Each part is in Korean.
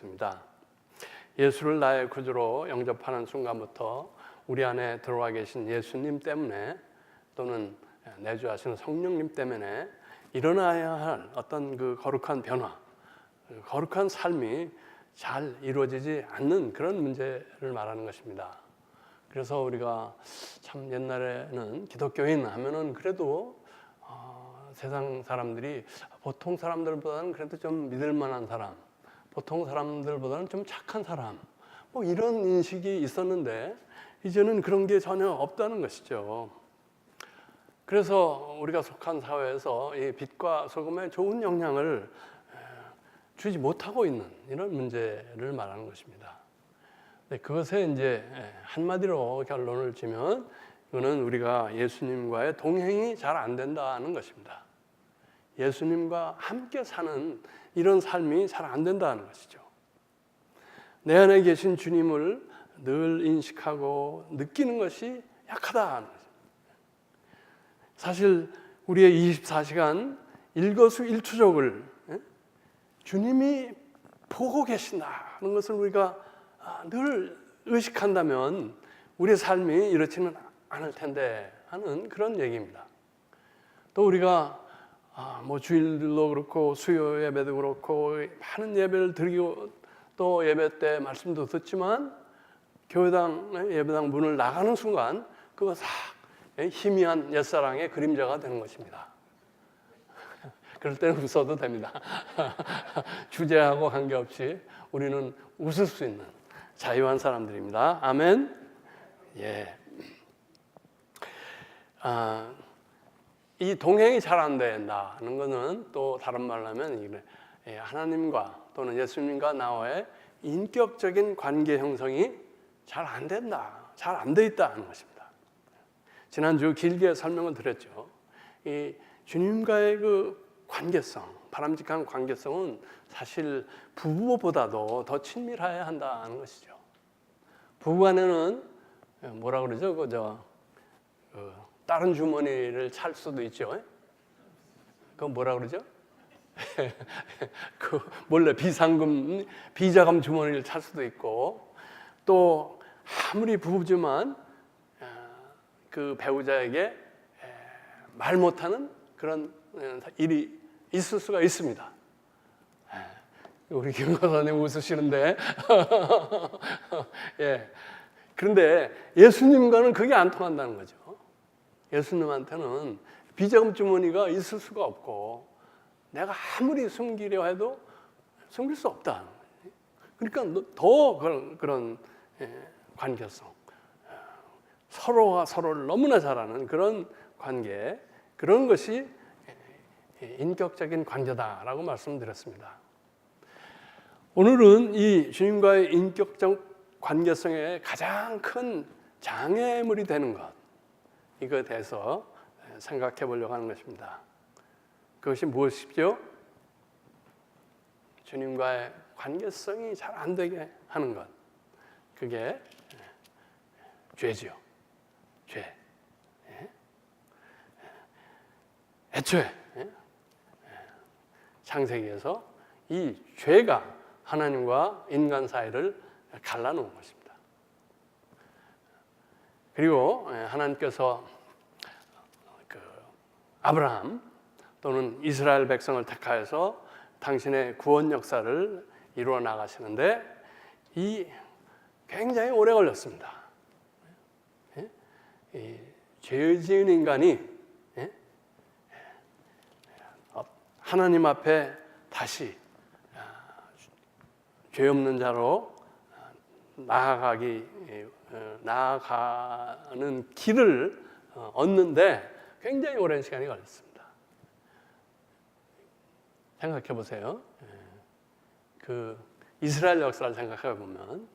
있습니다. 예수를 나의 구주로 영접하는 순간부터 우리 안에 들어와 계신 예수님 때문에 또는 내주하시는 성령님 때문에 일어나야 할 어떤 그 거룩한 변화, 거룩한 삶이 잘 이루어지지 않는 그런 문제를 말하는 것입니다. 그래서 우리가 참 옛날에는 기독교인 하면은 그래도 세상 사람들이 보통 사람들보다는 그래도 좀 믿을 만한 사람, 보통 사람들보다는 좀 착한 사람, 뭐 이런 인식이 있었는데 이제는 그런 게 전혀 없다는 것이죠. 그래서 우리가 속한 사회에서 이 빛과 소금의 좋은 영향을 주지 못하고 있는 이런 문제를 말하는 것입니다. 그것에 이제 한마디로 결론을 지면 이거는 우리가 예수님과의 동행이 잘 안 된다는 것입니다. 예수님과 함께 사는 이런 삶이 잘 안 된다는 것이죠. 내 안에 계신 주님을 늘 인식하고 느끼는 것이 약하다는 것입니다. 사실 우리의 24시간 일거수일투족을 주님이 보고 계신다는 것을 우리가 늘 의식한다면 우리의 삶이 이렇지는 않을 텐데 하는 그런 얘기입니다. 또 우리가 뭐 주일도 그렇고 수요 예배도 그렇고 많은 예배를 드리고 또 예배 때 말씀도 듣지만 교회당 예배당 문을 나가는 순간 그거 싹 희미한 옛사랑의 그림자가 되는 것입니다. 그럴 때는 웃어도 됩니다. 주제하고 관계없이 우리는 웃을 수 있는 자유한 사람들입니다. 아멘. 예. 이 동행이 잘 안 된다는 것은 또 다른 말로 하면 하나님과 또는 예수님과 나와의 인격적인 관계 형성이 잘 안 된다, 잘 안 돼 있다는 것입니다. 지난주 길게 설명을 드렸죠. 이 주님과의 그 관계성, 바람직한 관계성은 사실 부부보다도 더 친밀해야 한다는 것이죠. 부부간에는 뭐라 그러죠? 다른 주머니를 찰 수도 있죠. 그건 뭐라 그러죠? 그 몰래 비자금 주머니를 찰 수도 있고, 또 아무리 부부지만 그 배우자에게 말 못하는 그런 일이 있을 수가 있습니다. 우리 김 권사님 웃으시는데 예. 그런데 예수님과는 그게 안 통한다는 거죠. 예수님한테는 비자금 주머니가 있을 수가 없고 내가 아무리 숨기려 해도 숨길 수 없다. 그러니까 더 그런 관계성, 서로가 서로를 너무나 잘 아는 그런 관계, 그런 것이 인격적인 관계다라고 말씀드렸습니다. 오늘은 이 주님과의 인격적 관계성의 가장 큰 장애물이 되는 것, 이거에 대해서 생각해 보려고 하는 것입니다. 그것이 무엇이죠? 주님과의 관계성이 잘 안 되게 하는 것, 그게 죄지요. 죄. 애초에 창세기에서 이 죄가 하나님과 인간 사이를 갈라놓은 것입니다. 그리고 하나님께서 아브라함 또는 이스라엘 백성을 택하여서 당신의 구원 역사를 이루어 나가시는데 이 굉장히 오래 걸렸습니다. 이 죄 지은 인간이 하나님 앞에 다시 죄 없는 자로 나아가는 길을 얻는데 굉장히 오랜 시간이 걸렸습니다. 생각해 보세요. 그 이스라엘 역사를 생각해 보면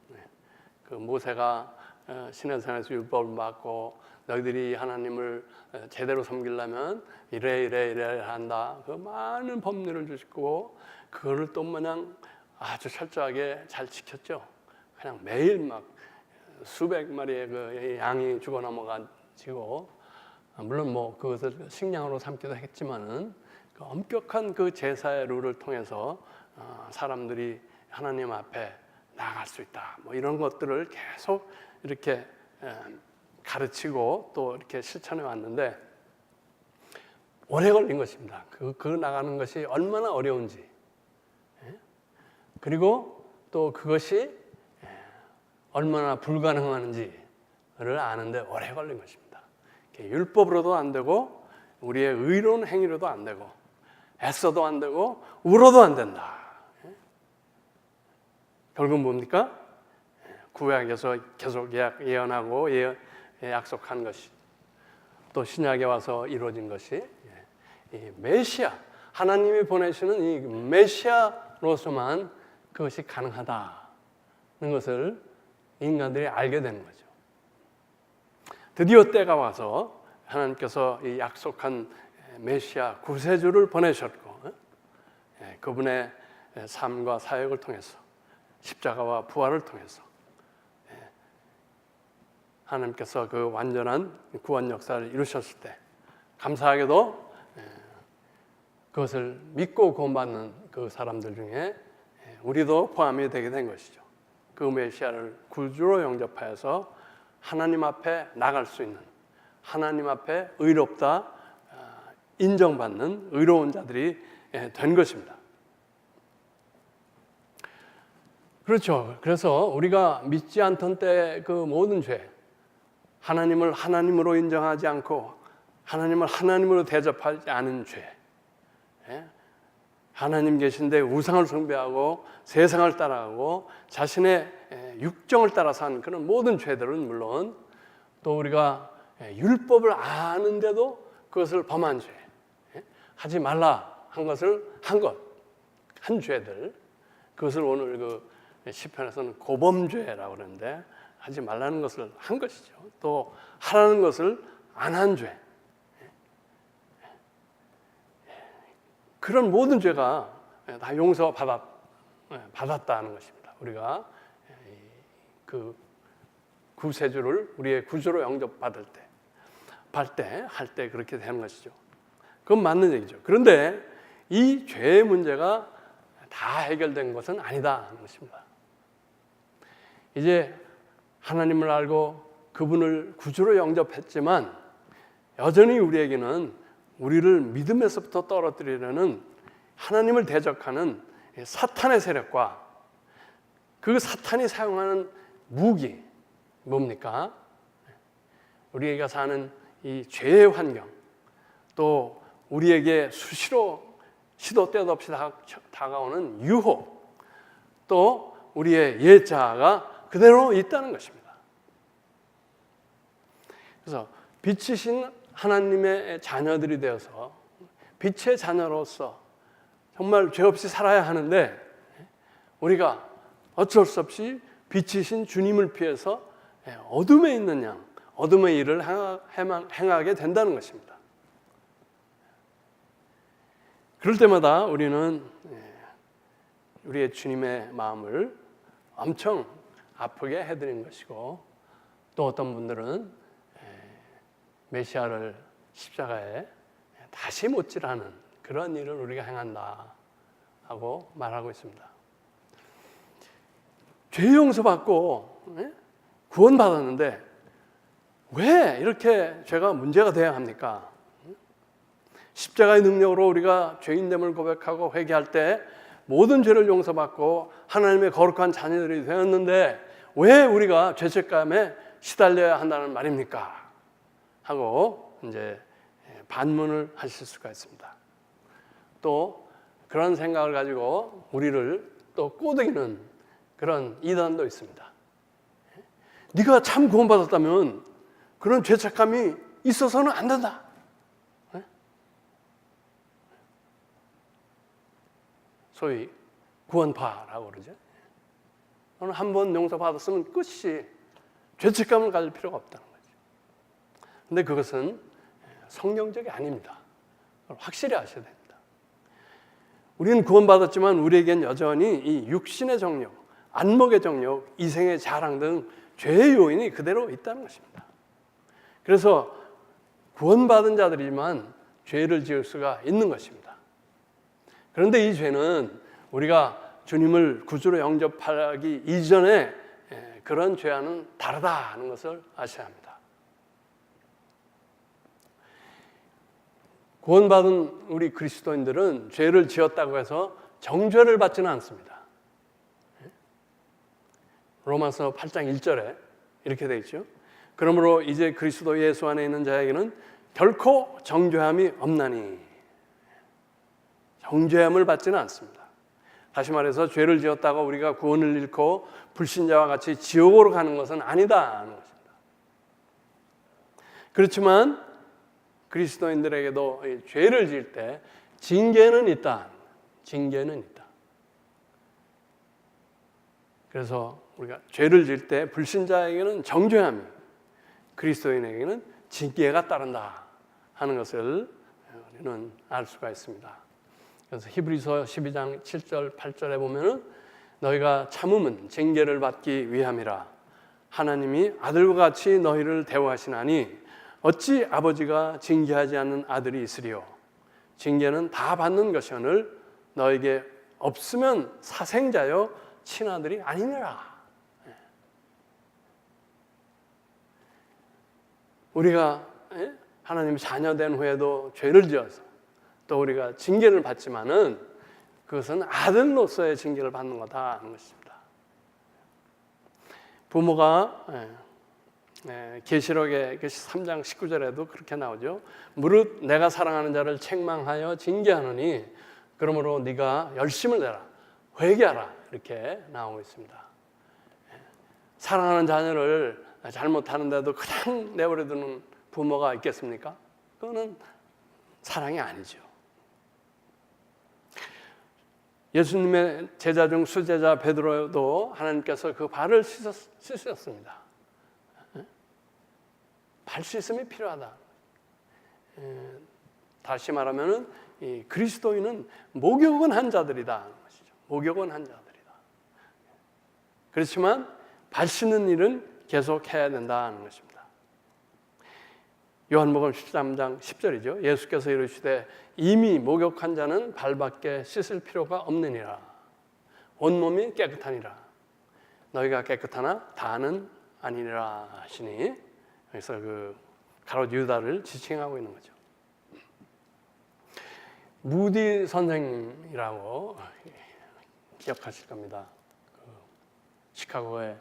그 모세가 시내산에서 율법을 받고 너희들이 하나님을 제대로 섬기려면 이래 한다. 그 많은 법률을 주시고 그거를 또 마냥 아주 철저하게 잘 지켰죠. 그냥 매일 막 수백 마리의 그 양이 죽어 넘어가지고 물론 뭐 그것을 식량으로 삼기도 했지만은 그 엄격한 그 제사의 룰을 통해서 사람들이 하나님 앞에 나아갈 수 있다. 뭐 이런 것들을 계속 이렇게 가르치고 또 이렇게 실천해 왔는데 오래 걸린 것입니다. 그 나가는 것이 얼마나 어려운지, 그리고 또 그것이 얼마나 불가능한지를 아는데 오래 걸린 것입니다. 율법으로도 안 되고 우리의 의로운 행위로도 안 되고 애써도 안 되고 울어도 안 된다. 결국은 뭡니까? 구약에서 계속 예언하고 약속한 것이 또 신약에 와서 이루어진 것이 이 메시아, 하나님이 보내시는 이 메시아로서만 그것이 가능하다는 것을 인간들이 알게 되는 거죠. 드디어 때가 와서 하나님께서 이 약속한 메시아 구세주를 보내셨고 그분의 삶과 사역을 통해서 십자가와 부활을 통해서 하나님께서 그 완전한 구원 역사를 이루셨을 때 감사하게도 그것을 믿고 구원받는 그 사람들 중에 우리도 포함이 되게 된 것이죠. 그 메시아를 구주로 영접하여서 하나님 앞에 나갈 수 있는, 하나님 앞에 의롭다 인정받는 의로운 자들이 된 것입니다. 그렇죠. 그래서 우리가 믿지 않던 때 그 모든 죄, 하나님을 하나님으로 인정하지 않고 하나님을 하나님으로 대접하지 않은 죄, 하나님 계신데 우상을 숭배하고 세상을 따라가고 자신의 육정을 따라 산 그런 모든 죄들은 물론 또 우리가 율법을 아는데도 그것을 범한 죄, 하지 말라 한 것을 한 죄들, 그것을 오늘 그 시편에서는 고범죄라고 그러는데 하지 말라는 것을 한 것이죠. 또 하라는 것을 안 한 죄. 그런 모든 죄가 다 용서받았다는 것입니다. 우리가 그 구세주를 우리의 구주로 영접받을 때, 할 때 그렇게 되는 것이죠. 그건 맞는 얘기죠. 그런데 이 죄의 문제가 다 해결된 것은 아니다는 것입니다. 이제 하나님을 알고 그분을 구주로 영접했지만 여전히 우리에게는 우리를 믿음에서부터 떨어뜨리려는 하나님을 대적하는 사탄의 세력과 그 사탄이 사용하는 무기 뭡니까? 우리가 사는 이 죄의 환경, 또 우리에게 수시로 시도 때도 없이 다가오는 유혹, 또 우리의 옛자아가 그대로 있다는 것입니다. 그래서 빛이신 하나님의 자녀들이 되어서 빛의 자녀로서 정말 죄 없이 살아야 하는데 우리가 어쩔 수 없이 빛이신 주님을 피해서 어둠에 있는 양, 어둠의 일을 행하게 된다는 것입니다. 그럴 때마다 우리는 우리의 주님의 마음을 엄청 아프게 해드린 것이고 또 어떤 분들은 메시아를 십자가에 다시 못질하는 그런 일을 우리가 행한다 하고 말하고 있습니다. 죄 용서받고 구원받았는데 왜 이렇게 죄가 문제가 돼야 합니까? 십자가의 능력으로 우리가 죄인됨을 고백하고 회개할 때 모든 죄를 용서받고 하나님의 거룩한 자녀들이 되었는데 왜 우리가 죄책감에 시달려야 한다는 말입니까? 하고 이제 반문을 하실 수가 있습니다. 또 그런 생각을 가지고 우리를 또 꼬드기는 그런 이단도 있습니다. 네가 참 구원받았다면 그런 죄책감이 있어서는 안 된다. 소위 구원파라고 그러죠. 너는 한 번 용서받았으면 끝이 죄책감을 가질 필요가 없다는 거죠. 근데 그것은 성경적이 아닙니다. 확실히 아셔야 됩니다. 우리는 구원받았지만 우리에겐 여전히 이 육신의 정욕, 안목의 정욕, 이생의 자랑 등 죄의 요인이 그대로 있다는 것입니다. 그래서 구원받은 자들이지만 죄를 지을 수가 있는 것입니다. 그런데 이 죄는 우리가 주님을 구주로 영접하기 이전에 그런 죄와는 다르다 하는 것을 아셔야 합니다. 구원받은 우리 그리스도인들은 죄를 지었다고 해서 정죄를 받지는 않습니다. 로마서 8장 1절에 이렇게 되어 있죠. 그러므로 이제 그리스도 예수 안에 있는 자에게는 결코 정죄함이 없나니, 정죄함을 받지는 않습니다. 다시 말해서 죄를 지었다가 우리가 구원을 잃고 불신자와 같이 지옥으로 가는 것은 아니다 하는 것입니다. 그렇지만 그리스도인들에게도 죄를 지을 때 징계는 있다. 징계는 있다. 그래서 우리가 죄를 지을 때 불신자에게는 정죄함이, 그리스도인에게는 징계가 따른다 하는 것을 우리는 알 수가 있습니다. 그래서 히브리서 12장 7절 8절에 보면은 너희가 참음은 징계를 받기 위함이라. 하나님이 아들과 같이 너희를 대우하시나니 어찌 아버지가 징계하지 않는 아들이 있으리요. 징계는 다 받는 것이오늘 너에게 없으면 사생자여 친아들이 아니니라. 우리가 하나님의 자녀된 후에도 죄를 지어서 또 우리가 징계를 받지만은 그것은 아들로서의 징계를 받는 거다 하는 것입니다. 부모가 계시록의 3장 19절에도 그렇게 나오죠. 무릇 내가 사랑하는 자를 책망하여 징계하노니 그러므로 네가 열심을 내라 회개하라 이렇게 나오고 있습니다. 사랑하는 자녀를 잘못하는데도 그냥 내버려두는 부모가 있겠습니까? 그거는 사랑이 아니죠. 예수님의 제자 중 수제자 베드로도 하나님께서 그 발을 씻으셨습니다. 발 씻음이 필요하다. 다시 말하면은 이 그리스도인은 목욕은 한 자들이다 하는 것이죠. 목욕은 한 자들이다. 그렇지만 발 씻는 일은 계속 해야 된다는 것입니다. 요한복음 13장 10절이죠. 예수께서 이르시되 이미 목욕한 자는 발밖에 씻을 필요가 없느니라. 온몸이 깨끗하니라. 너희가 깨끗하나 다는 아니니라 하시니, 그래서 그 가롯 유다를 지칭하고 있는 거죠. 무디 선생님이라고 기억하실 겁니다. 시카고의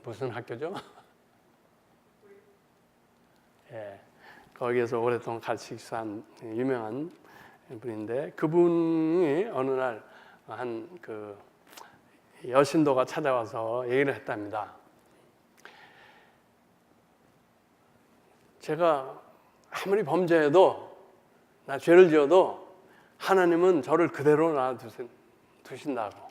무슨 학교죠? 예, 거기에서 오랫동안 같이 식사한 유명한 분인데, 그분이 어느 날 한 그 여신도가 찾아와서 얘기를 했답니다. 제가 아무리 범죄해도, 나 죄를 지어도 하나님은 저를 그대로 놔두신다고.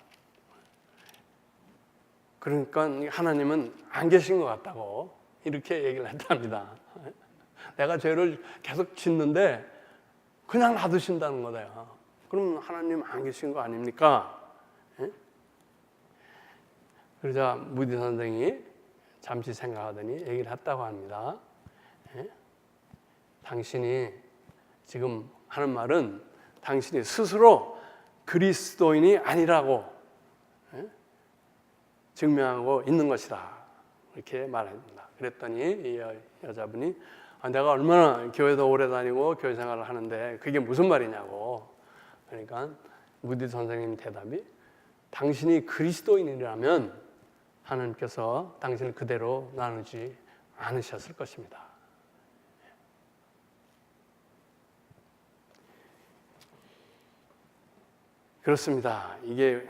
그러니까 하나님은 안 계신 것 같다고 이렇게 얘기를 했답니다. 내가 죄를 계속 짓는데 그냥 놔두신다는 거다. 그럼 하나님 안 계신 거 아닙니까? 그러자 무디 선생이 잠시 생각하더니 얘기를 했다고 합니다. 당신이 지금 하는 말은 당신이 스스로 그리스도인이 아니라고 증명하고 있는 것이다. 이렇게 말합니다. 그랬더니 이 여자분이 내가 얼마나 교회도 오래 다니고 교회 생활을 하는데 그게 무슨 말이냐고. 그러니까 무디 선생님 대답이, 당신이 그리스도인이라면 하나님께서 당신을 그대로 나누지 않으셨을 것입니다. 그렇습니다. 이게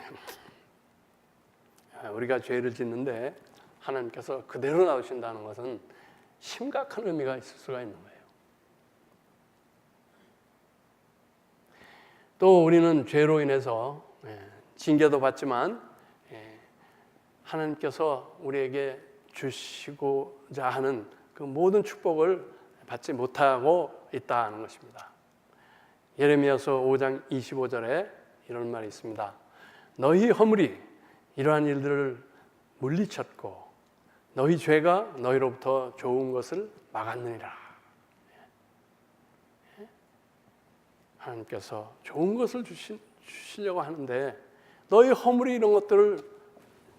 우리가 죄를 짓는데 하나님께서 그대로 놔두신다는 것은 심각한 의미가 있을 수가 있는 거예요. 또 우리는 죄로 인해서 징계도 받지만 하나님께서 우리에게 주시고자 하는 그 모든 축복을 받지 못하고 있다는 것입니다. 예레미야서 5장 25절에 이런 말이 있습니다. 너희 허물이 이러한 일들을 물리쳤고 너희 죄가 너희로부터 좋은 것을 막았느니라. 하나님께서 좋은 것을 주시려고 하는데 너희 허물이 이런 것들을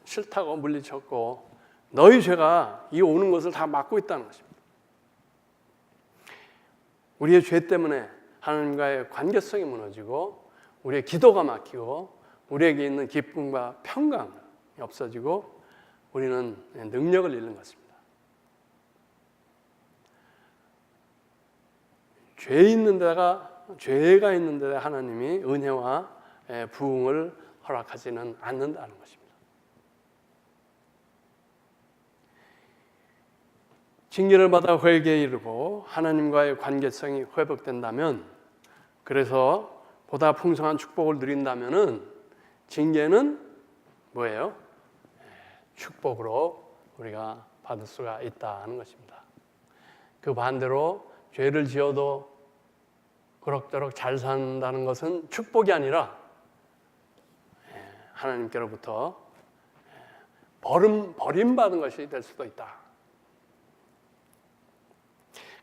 싫다고 물리쳤고 너희 죄가 이 오는 것을 다 막고 있다는 것입니다. 우리의 죄 때문에 하나님과의 관계성이 무너지고 우리의 기도가 막히고 우리에게 있는 기쁨과 평강이 없어지고 우리는 능력을 잃는 것입니다. 죄가 있는 데다 하나님이 은혜와 부흥을 허락하지는 않는다는 것입니다. 징계를 받아 회개에 이르고 하나님과의 관계성이 회복된다면, 그래서 보다 풍성한 축복을 누린다면은 징계는 뭐예요? 축복으로 우리가 받을 수가 있다는 것입니다. 그 반대로 죄를 지어도 그럭저럭 잘 산다는 것은 축복이 아니라 하나님께로부터 버림받은 것이 될 수도 있다.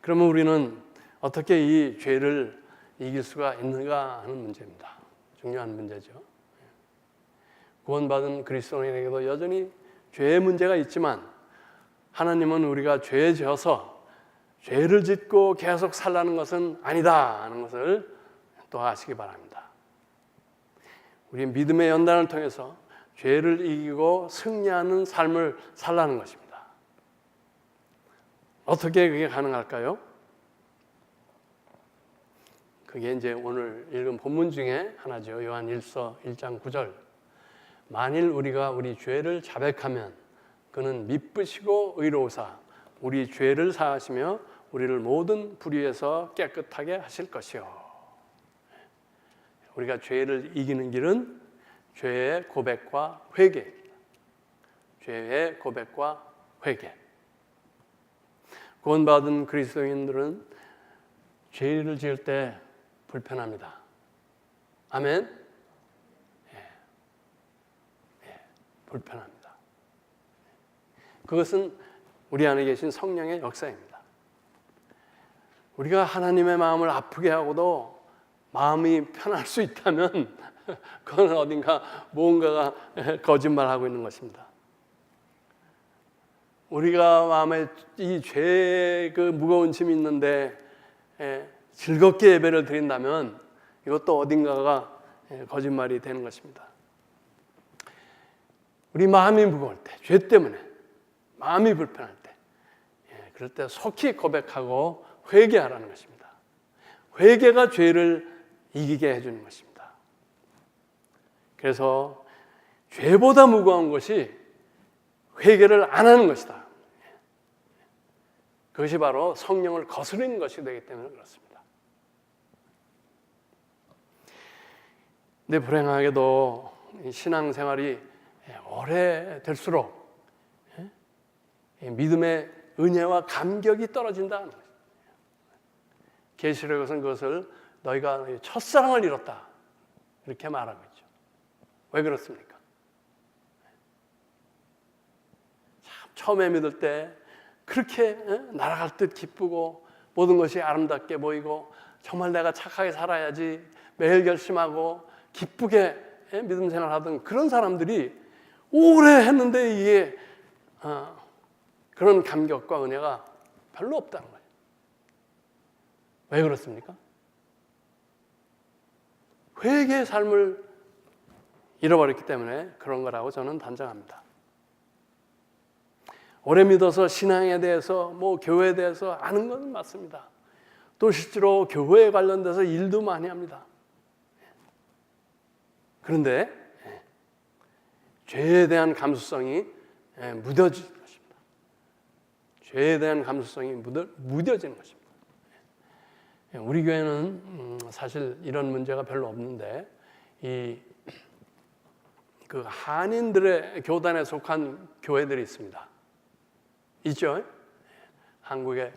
그러면 우리는 어떻게 이 죄를 이길 수가 있는가 하는 문제입니다. 중요한 문제죠. 구원받은 그리스도인에게도 여전히 죄의 문제가 있지만 하나님은 우리가 죄에 지어서 죄를 짓고 계속 살라는 것은 아니다 하는 것을 또 아시기 바랍니다. 우리 믿음의 연단을 통해서 죄를 이기고 승리하는 삶을 살라는 것입니다. 어떻게 그게 가능할까요? 그게 이제 오늘 읽은 본문 중에 하나죠. 요한 1서 1장 9절. 만일 우리가 우리 죄를 자백하면 그는 미쁘시고 의로우사 우리 죄를 사하시며 우리를 모든 불의에서 깨끗하게 하실 것이요. 우리가 죄를 이기는 길은 죄의 고백과 회개입니다. 죄의 고백과 회개. 구원받은 그리스도인들은 죄를 지을 때 불편합니다. 아멘? 불편합니다. 그것은 우리 안에 계신 성령의 역사입니다. 우리가 하나님의 마음을 아프게 하고도 마음이 편할 수 있다면 그건 어딘가 무언가가 거짓말하고 있는 것입니다. 우리가 마음에 이 죄의 그 무거운 짐이 있는데 즐겁게 예배를 드린다면 이것도 어딘가가 거짓말이 되는 것입니다. 우리 마음이 무거울 때, 죄 때문에 마음이 불편할 때, 그럴 때 속히 고백하고 회개하라는 것입니다. 회개가 죄를 이기게 해주는 것입니다. 그래서 죄보다 무거운 것이 회개를 안 하는 것이다. 그것이 바로 성령을 거스르는 것이 되기 때문에 그렇습니다. 근데 불행하게도 신앙생활이 오래될수록 믿음의 은혜와 감격이 떨어진다는 것입니다. 계시록에서는 그것을 너희가 첫사랑을 잃었다 이렇게 말하고 있죠. 왜 그렇습니까? 처음에 믿을 때 그렇게 날아갈 듯 기쁘고 모든 것이 아름답게 보이고 정말 내가 착하게 살아야지 매일 결심하고 기쁘게 믿음 생활하던 그런 사람들이 오래 했는데 이게 그런 감격과 은혜가 별로 없다는 거예요. 왜 그렇습니까? 회개의 삶을 잃어버렸기 때문에 그런 거라고 저는 단정합니다. 오래 믿어서 신앙에 대해서 교회에 대해서 아는 건 맞습니다. 또 실제로 교회에 관련돼서 일도 많이 합니다. 그런데 죄에 대한 감수성이 무뎌지는 것입니다. 죄에 대한 감수성이 무뎌지는 것입니다. 우리 교회는 사실 이런 문제가 별로 없는데 그 한인들의 교단에 속한 교회들이 있습니다. 있죠? 한국의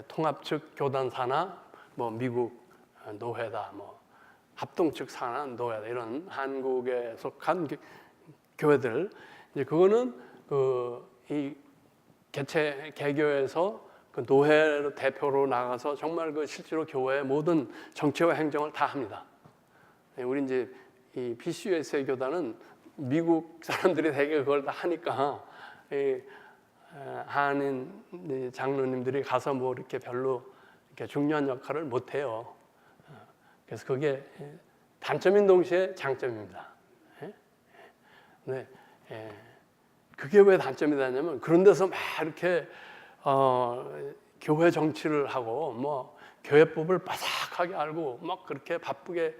통합 측 교단사나 미국 노회다, 합동 측 사나 노회다 이런 한국에 속한 교회들, 이제 그거는 이 개교에서 그 노회 대표로 나가서 정말 그 실제로 교회의 모든 정치와 행정을 다 합니다. 우리 이제 이 PCUSA 교단은 미국 사람들이 되게 그걸 다 하니까 한인 장로님들이 가서 뭐 이렇게 별로 이렇게 중요한 역할을 못 해요. 그래서 그게 단점인 동시에 장점입니다. 네, 그게 왜 단점이 되냐면 그런 데서 막 이렇게 교회 정치를 하고 뭐 교회법을 바삭하게 알고 막 그렇게 바쁘게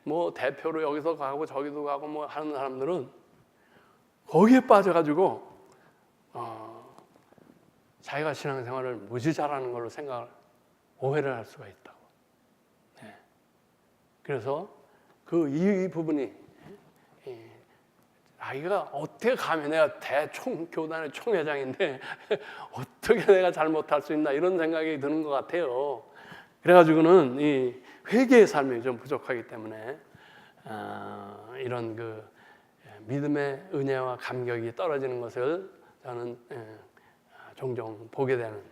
뭐 대표로 여기서 가고 저기도 가고 뭐 하는 사람들은 거기에 빠져가지고 자기가 신앙생활을 무지 잘하는 걸로 오해를 할 수가 있다고. 네. 그래서 이 부분이 자기가 어떻게 감히 내가 교단의 총회장인데 어떻게 내가 잘못할 수 있나 이런 생각이 드는 것 같아요. 그래가지고는 이 회개의 삶이 좀 부족하기 때문에 이런 믿음의 은혜와 감격이 떨어지는 것을 저는 종종 보게 되는데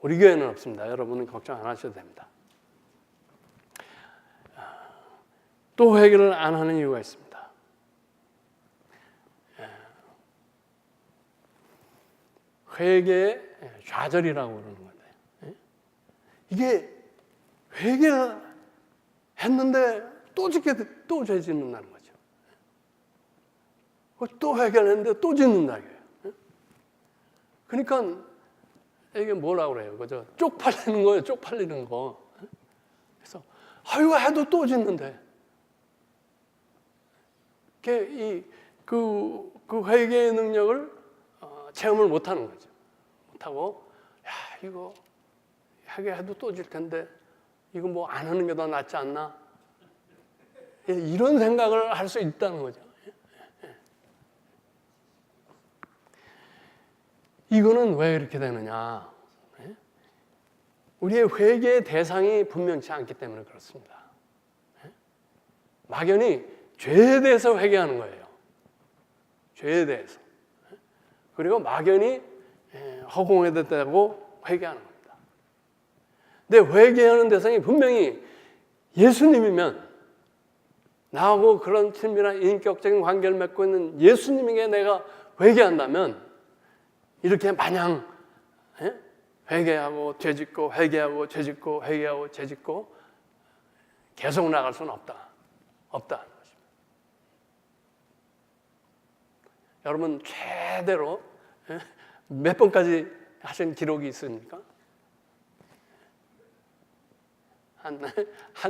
우리 교회는 없습니다. 여러분은 걱정 안 하셔도 됩니다. 또 회개를 안 하는 이유가 있습니다. 회개의 좌절이라고 그러는 건데 이게 회개를 했는데 또 죄 짓는다는 거죠. 또 회개를 했는데 또 짓는다 이거예요. 그러니까 이게 뭐라고 그래요? 그죠? 쪽팔리는 거예요. 쪽팔리는 거. 그래서 이거 해도 또 짓는데 그 회개의 능력을 체험을 못하는 거죠. 못하고 이거 회개해도 또 질 텐데 이거 뭐 안 하는 게 더 낫지 않나? 이런 생각을 할 수 있다는 거죠. 이거는 왜 이렇게 되느냐? 우리의 회개의 대상이 분명치 않기 때문에 그렇습니다. 막연히 죄에 대해서 회개하는 거예요. 죄에 대해서. 그리고 막연히 허공에 대고 회개하는 겁니다. 근데 회개하는 대상이 분명히 예수님이면 나하고 그런 친밀한 인격적인 관계를 맺고 있는 예수님에게 내가 회개한다면 이렇게 마냥 회개하고 죄짓고 회개하고 죄짓고 회개하고 죄짓고 계속 나갈 수는 없다는 것입니다. 여러분 최대로 몇 번까지 하신 기록이 있습니까? 한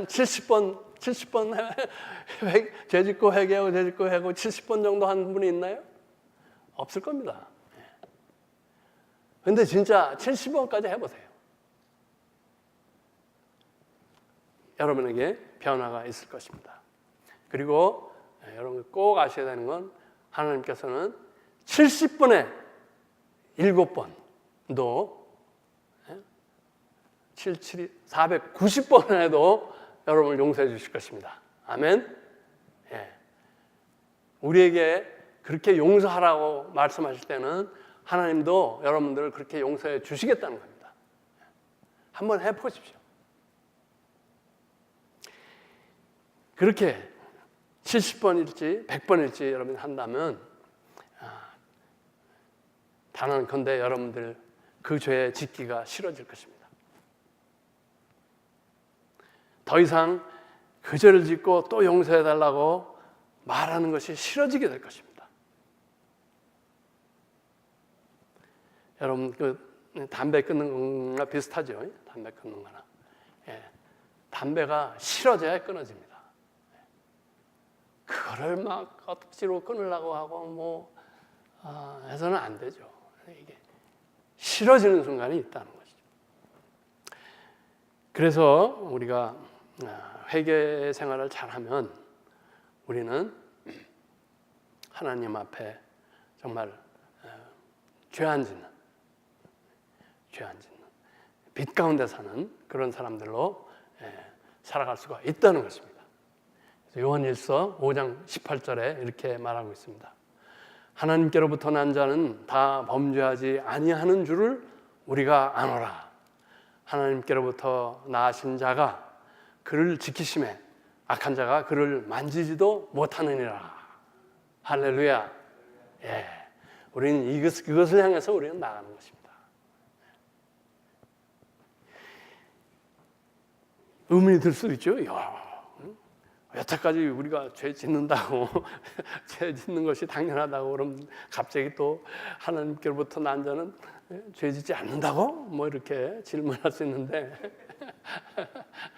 70번 죄짓고 회개하고 죄짓고 회개하고 70번 정도 한 분이 있나요? 없을 겁니다. 근데 진짜 70번까지 해보세요. 여러분에게 변화가 있을 것입니다. 그리고 여러분 꼭 아셔야 되는 건 하나님께서는 70번에 7번도 490번 해도 여러분을 용서해 주실 것입니다. 아멘. 우리에게 그렇게 용서하라고 말씀하실 때는 하나님도 여러분들을 그렇게 용서해 주시겠다는 겁니다. 한번 해보십시오. 그렇게 70번일지 100번일지 여러분이 한다면 단언컨대 여러분들 그 죄에 짓기가 싫어질 것입니다. 더 이상 그 죄를 짓고 또 용서해달라고 말하는 것이 싫어지게 될 것입니다. 여러분 담배 끊는 거나 비슷하죠? 담배 끊는 거나. 담배가 싫어져야 끊어집니다. 그거를 막 억지로 끊으려고 하고 해서는 안 되죠. 이게 싫어지는 순간이 있다는 것이죠. 그래서 우리가 회개 생활을 잘하면 우리는 하나님 앞에 정말 죄 안 짓는 빛 가운데 사는 그런 사람들로 살아갈 수가 있다는 것입니다. 요한일서 5장 18절에 이렇게 말하고 있습니다. 하나님께로부터 난 자는 다 범죄하지 아니하는 줄을 우리가 아노라. 하나님께로부터 나신 자가 그를 지키심에 악한 자가 그를 만지지도 못하느니라 할렐루야. 예, 우리는 그것을 향해서 우리는 나가는 것입니다. 의문이 들 수도 있죠. 여태까지 우리가 죄 짓는다고 죄 짓는 것이 당연하다고 그럼 갑자기 또 하나님께로부터 난 자는 죄 짓지 않는다고? 뭐 이렇게 질문할 수 있는데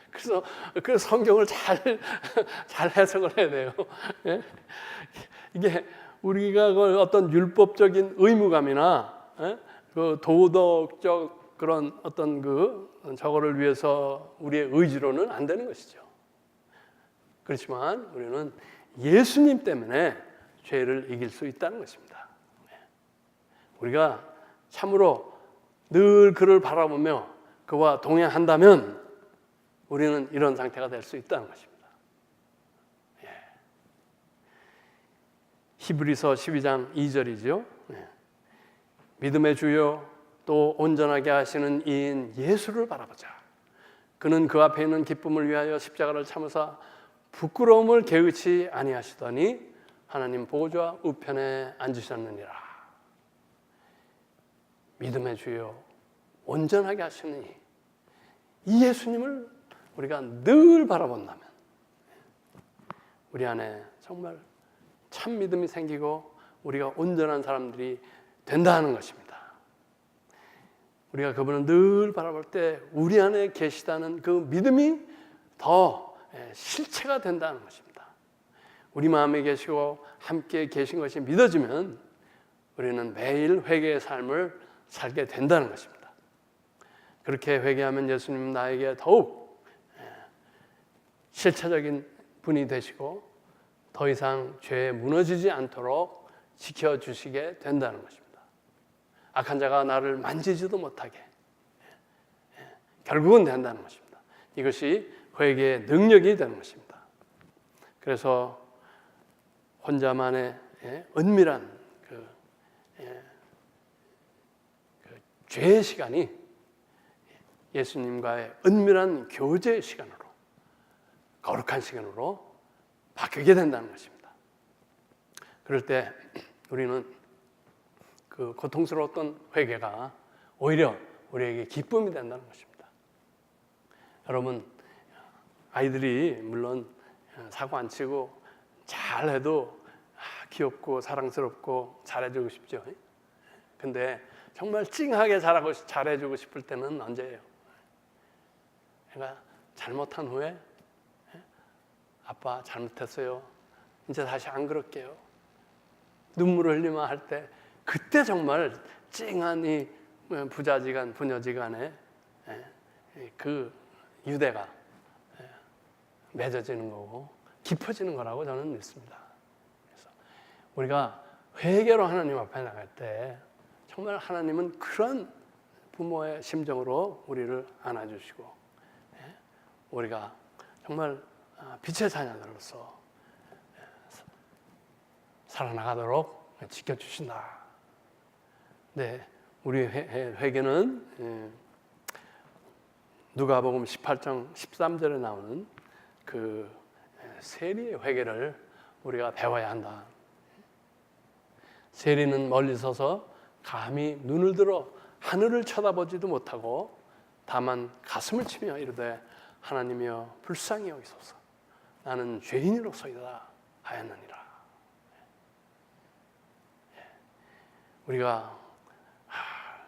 그래서 그 성경을 잘 해석을 해야 돼요. 이게 우리가 그 어떤 율법적인 의무감이나 그 도덕적 그런 어떤 저거를 위해서 우리의 의지로는 안 되는 것이죠. 그렇지만 우리는 예수님 때문에 죄를 이길 수 있다는 것입니다. 우리가 참으로 늘 그를 바라보며 그와 동행한다면 우리는 이런 상태가 될 수 있다는 것입니다. 히브리서 12장 2절이죠. 믿음의 주요 또 온전하게 하시는 이인 예수를 바라보자. 그는 그 앞에 있는 기쁨을 위하여 십자가를 참으사 부끄러움을 개의치 아니하시더니 하나님 보좌 우편에 앉으셨느니라. 믿음의 주요 온전하게 하시는 이 예수님을 우리가 늘 바라본다면 우리 안에 정말 참 믿음이 생기고 우리가 온전한 사람들이 된다는 것입니다. 우리가 그분을 늘 바라볼 때 우리 안에 계시다는 그 믿음이 더 실체가 된다는 것입니다. 우리 마음에 계시고 함께 계신 것이 믿어지면 우리는 매일 회개의 삶을 살게 된다는 것입니다. 그렇게 회개하면 예수님은 나에게 더욱 실체적인 분이 되시고 더 이상 죄에 무너지지 않도록 지켜주시게 된다는 것입니다. 악한 자가 나를 만지지도 못하게 결국은 된다는 것입니다. 이것이 회개의 능력이 되는 것입니다. 그래서 혼자만의 은밀한 그 죄의 시간이 예수님과의 은밀한 교제의 시간으로 거룩한 시간으로 바뀌게 된다는 것입니다. 그럴 때 우리는 그 고통스러웠던 회개가 오히려 우리에게 기쁨이 된다는 것입니다. 여러분, 아이들이 물론 사고 안 치고 잘해도 귀엽고 사랑스럽고 잘해주고 싶죠. 근데 정말 찡하게 잘해주고 싶을 때는 언제예요? 내가 잘못한 후에 아빠 잘못했어요. 이제 다시 안 그럴게요. 눈물을 흘리며 할 때 그때 정말 찡한 이 부자지간 부녀지간의 그 유대가 맺어지는 거고 깊어지는 거라고 저는 믿습니다. 그래서 우리가 회개로 하나님 앞에 나갈 때 정말 하나님은 그런 부모의 심정으로 우리를 안아주시고 우리가 정말 빛의 자녀들로서 살아나가도록 지켜주신다. 네, 우리 회개는 누가복음 18장 13절에 나오는 그 세리의 회개를 우리가 배워야 한다. 세리는 멀리 서서 감히 눈을 들어 하늘을 쳐다보지도 못하고 다만 가슴을 치며 이르되 하나님이여 불쌍히 여기소서 나는 죄인으로서이다 하였느니라. 우리가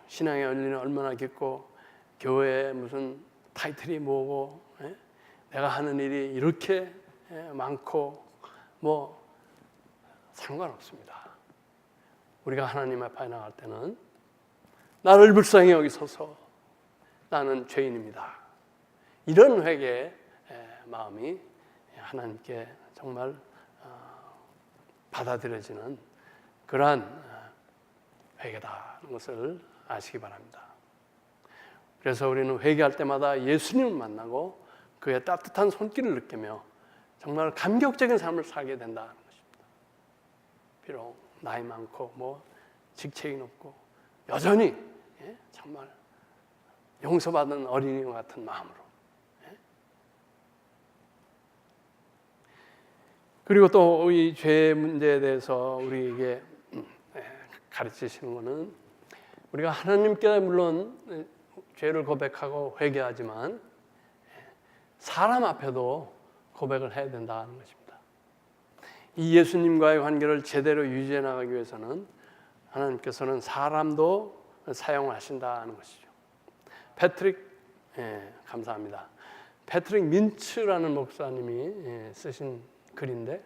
신앙의 열리는 얼마나 깊고 교회에 무슨 타이틀이 뭐고 내가 하는 일이 이렇게 많고 뭐 상관없습니다. 우리가 하나님 앞에 나갈 때는 나를 불쌍히 여기소서 나는 죄인입니다. 이런 회개의 마음이 하나님께 정말 받아들여지는 그러한 회개다는 것을 아시기 바랍니다. 그래서 우리는 회개할 때마다 예수님을 만나고 그의 따뜻한 손길을 느끼며 정말 감격적인 삶을 살게 된다는 것입니다. 비록 나이 많고 뭐 직책이 높고 여전히 정말 용서받은 어린이와 같은 마음으로 그리고 또 이 죄 문제에 대해서 우리에게 가르치시는 것은 우리가 하나님께 물론 죄를 고백하고 회개하지만 사람 앞에도 고백을 해야 된다는 것입니다. 이 예수님과의 관계를 제대로 유지해 나가기 위해서는 하나님께서는 사람도 사용하신다는 것이죠. 감사합니다. 패트릭 민츠라는 목사님이 쓰신 글인데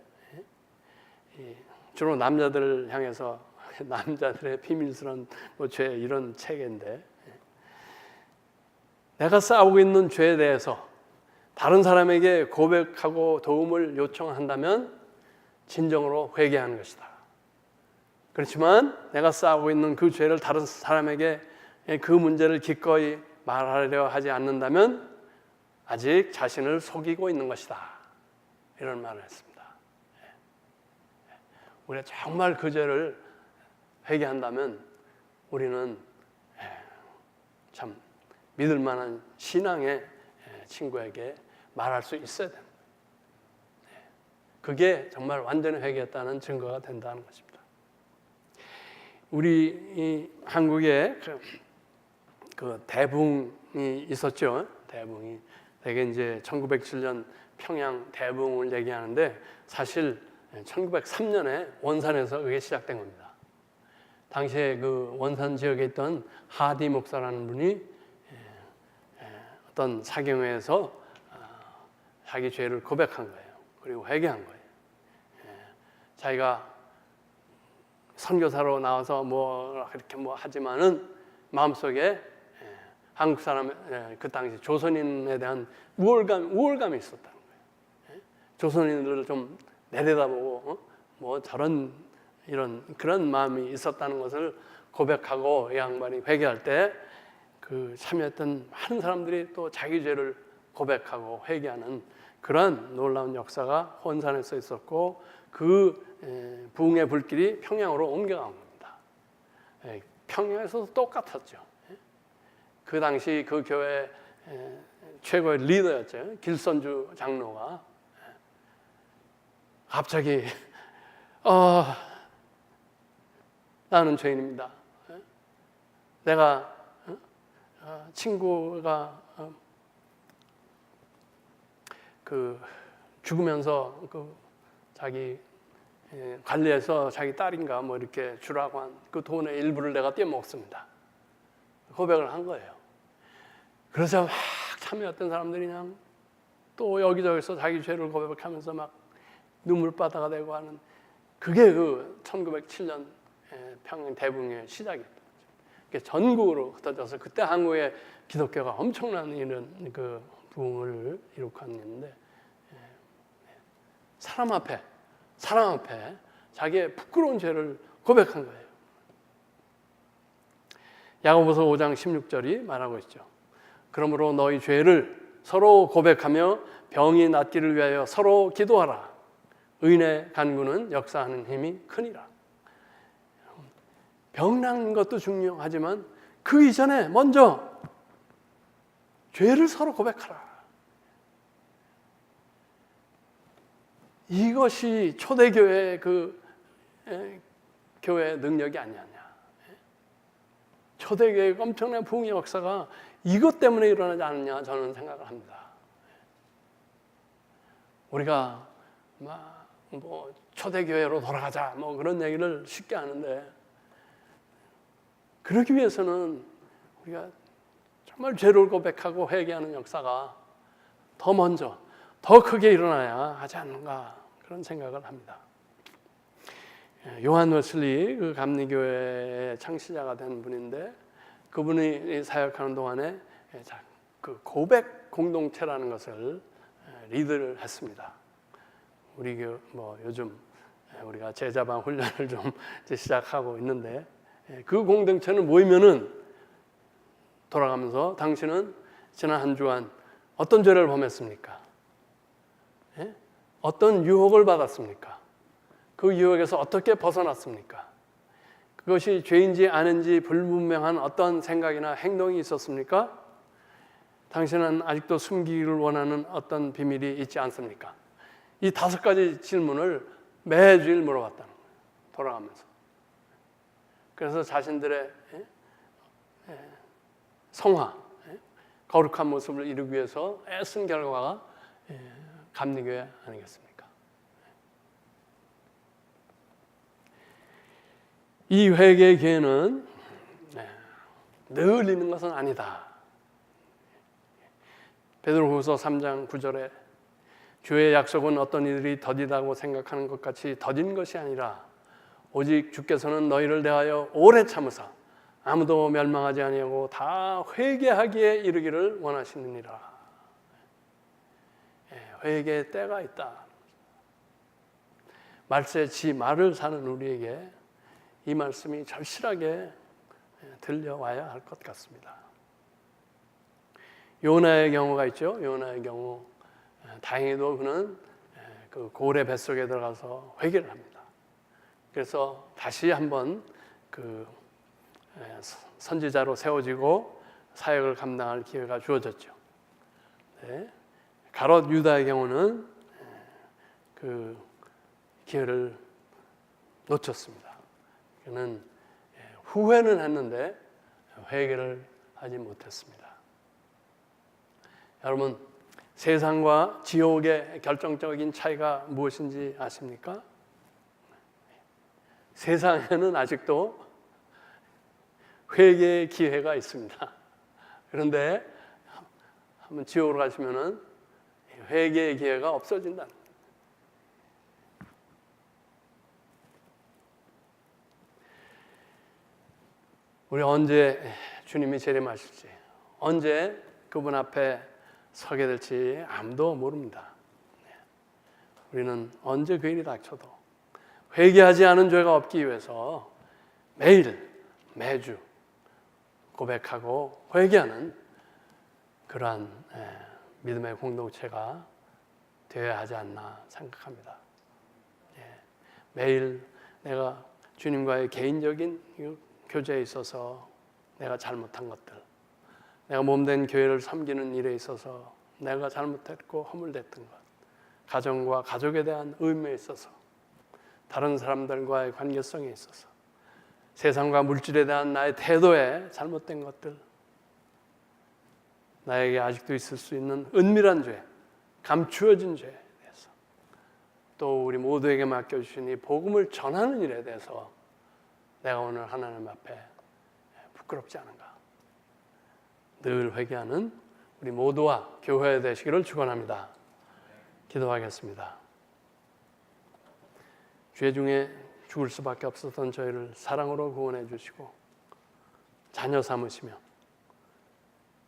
주로 남자들을 향해서 남자들의 비밀스러운 죄 이런 책인데 내가 싸우고 있는 죄에 대해서 다른 사람에게 고백하고 도움을 요청한다면 진정으로 회개하는 것이다. 그렇지만 내가 싸우고 있는 그 죄를 다른 사람에게 그 문제를 기꺼이 말하려 하지 않는다면 아직 자신을 속이고 있는 것이다. 이런 말을 했습니다. 우리가 정말 그 죄를 회개한다면 우리는 참 믿을 만한 신앙의 친구에게 말할 수 있어야 됩니다. 그게 정말 완전히 회개했다는 증거가 된다는 것입니다. 우리 이 한국에 그 대붕이 있었죠. 대붕이 대개 이제 1907년 평양 대붕을 얘기하는데 사실 1903년에 원산에서 그게 시작된 겁니다. 당시에 그 원산 지역에 있던 하디 목사라는 분이 어떤 사경회에서 자기 죄를 고백한 거예요. 그리고 회개한 거예요. 자기가 선교사로 나와서 뭐 이렇게 뭐 하지만은 마음속에 한국 사람 그 당시 조선인에 대한 우월감이 있었다는 거예요. 조선인들을 좀 내려다보고 뭐 저런 이런 그런 마음이 있었다는 것을 고백하고 이 양반이 회개할 때 그 참여했던 많은 사람들이 또 자기 죄를 고백하고 회개하는 그런 놀라운 역사가 혼산에서 있었고 그 부흥의 불길이 평양으로 옮겨간 겁니다. 평양에서도 똑같았죠. 그 당시 그 교회 최고의 리더였죠. 길선주 장로가 갑자기 나는 죄인입니다. 내가 친구가 그 죽으면서 그 자기 관리해서 자기 딸인가 뭐 이렇게 주라고 한 그 돈의 일부를 내가 떼먹었습니다. 고백을 한 거예요. 그래서 막 참여했던 사람들이 그냥 또 여기저기서 자기 죄를 고백하면서 막 눈물바다가 되고 하는 그게 그 1907년 평양 대붕의 시작이었던 거죠. 전국으로 흩어져서 그때 한국의 기독교가 엄청난 이런 그 부흥을 이룩했는데 사람 앞에 자기의 부끄러운 죄를 고백한 거예요. 야고보서 5장 16절이 말하고 있죠. 그러므로 너희 죄를 서로 고백하며 병이 낫기를 위하여 서로 기도하라. 의인의 간구는 역사하는 힘이 크니라. 병 난 것도 중요하지만 그 이전에 먼저 죄를 서로 고백하라. 이것이 초대교회의 그 교회의 능력이 아니었냐. 초대교회의 엄청난 부흥의 역사가 이것 때문에 일어나지 않느냐 저는 생각을 합니다. 우리가 뭐 초대교회로 돌아가자 뭐 그런 얘기를 쉽게 하는데 그러기 위해서는 우리가 정말 죄를 고백하고 회개하는 역사가 더 먼저 더 크게 일어나야 하지 않는가 그런 생각을 합니다. 요한 웨슬리 그 감리교회의 창시자가 된 분인데 그분이 사역하는 동안에 그 고백 공동체라는 것을 리드를 했습니다. 우리 뭐 요즘 우리가 제자반 훈련을 좀 시작하고 있는데 그 공동체는 모이면은 돌아가면서 당신은 지난 한 주간 어떤 죄를 범했습니까? 어떤 유혹을 받았습니까? 그 유혹에서 어떻게 벗어났습니까? 그것이 죄인지 아닌지 불분명한 어떤 생각이나 행동이 있었습니까? 당신은 아직도 숨기기를 원하는 어떤 비밀이 있지 않습니까? 이 5가지 질문을 매주일 물어봤다는 거예요. 돌아가면서. 그래서 자신들의 성화, 거룩한 모습을 이루기 위해서 애쓴 결과가 감리교회 아니겠습니까? 이 회개의 기회는 늘 있는 것은 아니다. 베드로후서 3장 9절에 주의 약속은 어떤 이들이 더디다고 생각하는 것 같이 더딘 것이 아니라 오직 주께서는 너희를 대하여 오래 참으사 아무도 멸망하지 아니하고 다 회개하기에 이르기를 원하시느니라. 회개의 때가 있다. 말세 지 말을 사는 우리에게 이 말씀이 절실하게 들려와야 할 것 같습니다. 요나의 경우가 있죠. 요나의 경우 다행히도 그는 그 고래 뱃속에 들어가서 회개를 합니다. 그래서 다시 한번 그 선지자로 세워지고 사역을 감당할 기회가 주어졌죠. 네. 가롯 유다의 경우는 그 기회를 놓쳤습니다. 그는 후회는 했는데 회개를 하지 못했습니다. 여러분, 세상과 지옥의 결정적인 차이가 무엇인지 아십니까? 세상에는 아직도 회개의 기회가 있습니다. 그런데 한번 지옥으로 가시면은 회개의 기회가 없어진다. 우리 언제 주님이 재림하실지, 언제 그분 앞에 서게 될지 아무도 모릅니다. 우리는 언제 그 일이 닥쳐도 회개하지 않은 죄가 없기 위해서 매일, 매주 고백하고 회개하는 그러한 믿음의 공동체가 되어야 하지 않나 생각합니다. 매일 내가 주님과의 개인적인 교제에 있어서 내가 잘못한 것들, 내가 몸된 교회를 섬기는 일에 있어서 내가 잘못했고 허물됐던 것, 가정과 가족에 대한 의무에 있어서, 다른 사람들과의 관계성에 있어서, 세상과 물질에 대한 나의 태도에 잘못된 것들, 나에게 아직도 있을 수 있는 은밀한 죄, 감추어진 죄에 대해서, 또 우리 모두에게 맡겨주신 이 복음을 전하는 일에 대해서 내가 오늘 하나님 앞에 부끄럽지 않은가? 늘 회개하는 우리 모두와 교회 되시기를 축원합니다. 기도하겠습니다. 죄 중에 죽을 수밖에 없었던 저희를 사랑으로 구원해 주시고 자녀 삼으시며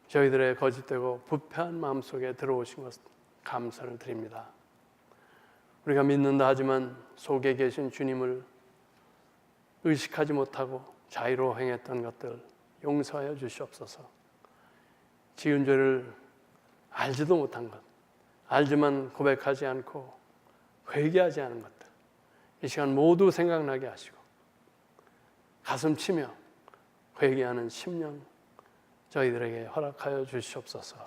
저희들의 거짓되고 부패한 마음속에 들어오신 것 감사를 드립니다. 우리가 믿는다 하지만 속에 계신 주님을 의식하지 못하고 자의로 행했던 것들 용서하여 주시옵소서. 지은 죄를 알지도 못한 것, 알지만 고백하지 않고 회개하지 않은 것들, 이 시간 모두 생각나게 하시고 가슴 치며 회개하는 심령 저희들에게 허락하여 주시옵소서.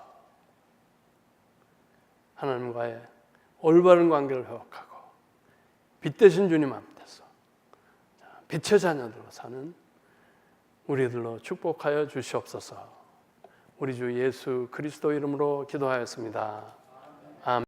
하나님과의 올바른 관계를 회복하고 빛 되신 주님 앞에서 빛의 자녀들로 사는 우리들로 축복하여 주시옵소서. 우리 주 예수 그리스도 이름으로 기도하였습니다.